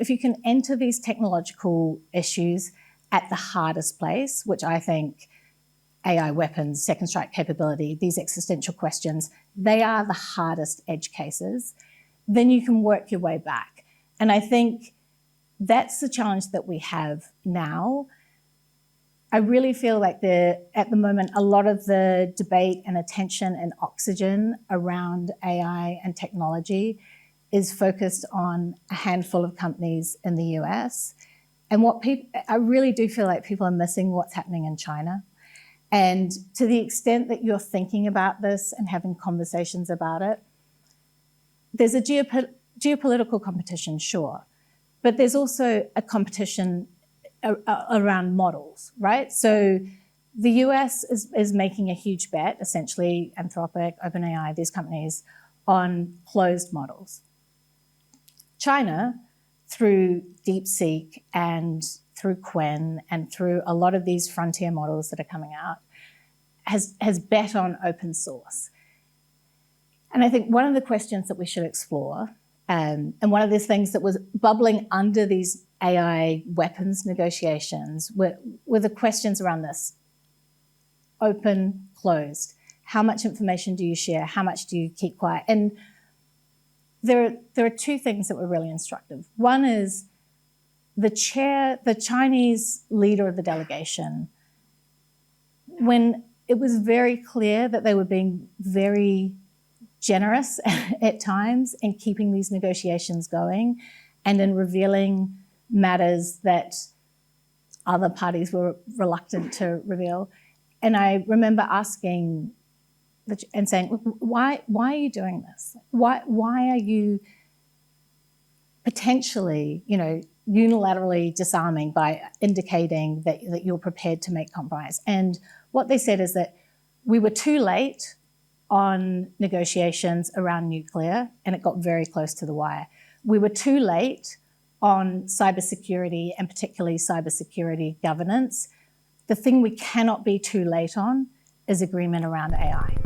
you can enter these technological issues at the hardest place, which I think AI weapons, second strike capability, these existential questions, they are the hardest edge cases, then you can work your way back. And I think that's the challenge that we have now. I really feel like at the moment, a lot of the debate and attention and oxygen around AI and technology is focused on a handful of companies in the US. And I really do feel like people are missing what's happening in China. And to the extent that you're thinking about this and having conversations about it, there's a geopolitical competition, sure, but there's also a competition around models, right? So the US is making a huge bet, essentially, Anthropic, OpenAI, these companies, on closed models. China, through DeepSeek and through Qwen and through a lot of these frontier models that are coming out, has bet on open source. And I think one of the questions that we should explore, and one of the things that was bubbling under these AI weapons negotiations were the questions around this. Open, closed. How much information do you share? How much do you keep quiet? And there are two things that were really instructive. One is the Chinese leader of the delegation, when it was very clear that they were being very generous at times in keeping these negotiations going and in revealing matters that other parties were reluctant to reveal. And I remember asking and saying, why are you doing this? Why are you potentially, unilaterally disarming by indicating that you're prepared to make compromise? And what they said is that we were too late on negotiations around nuclear, and it got very close to the wire. We were too late on cybersecurity, and particularly cybersecurity governance. The thing we cannot be too late on is agreement around AI.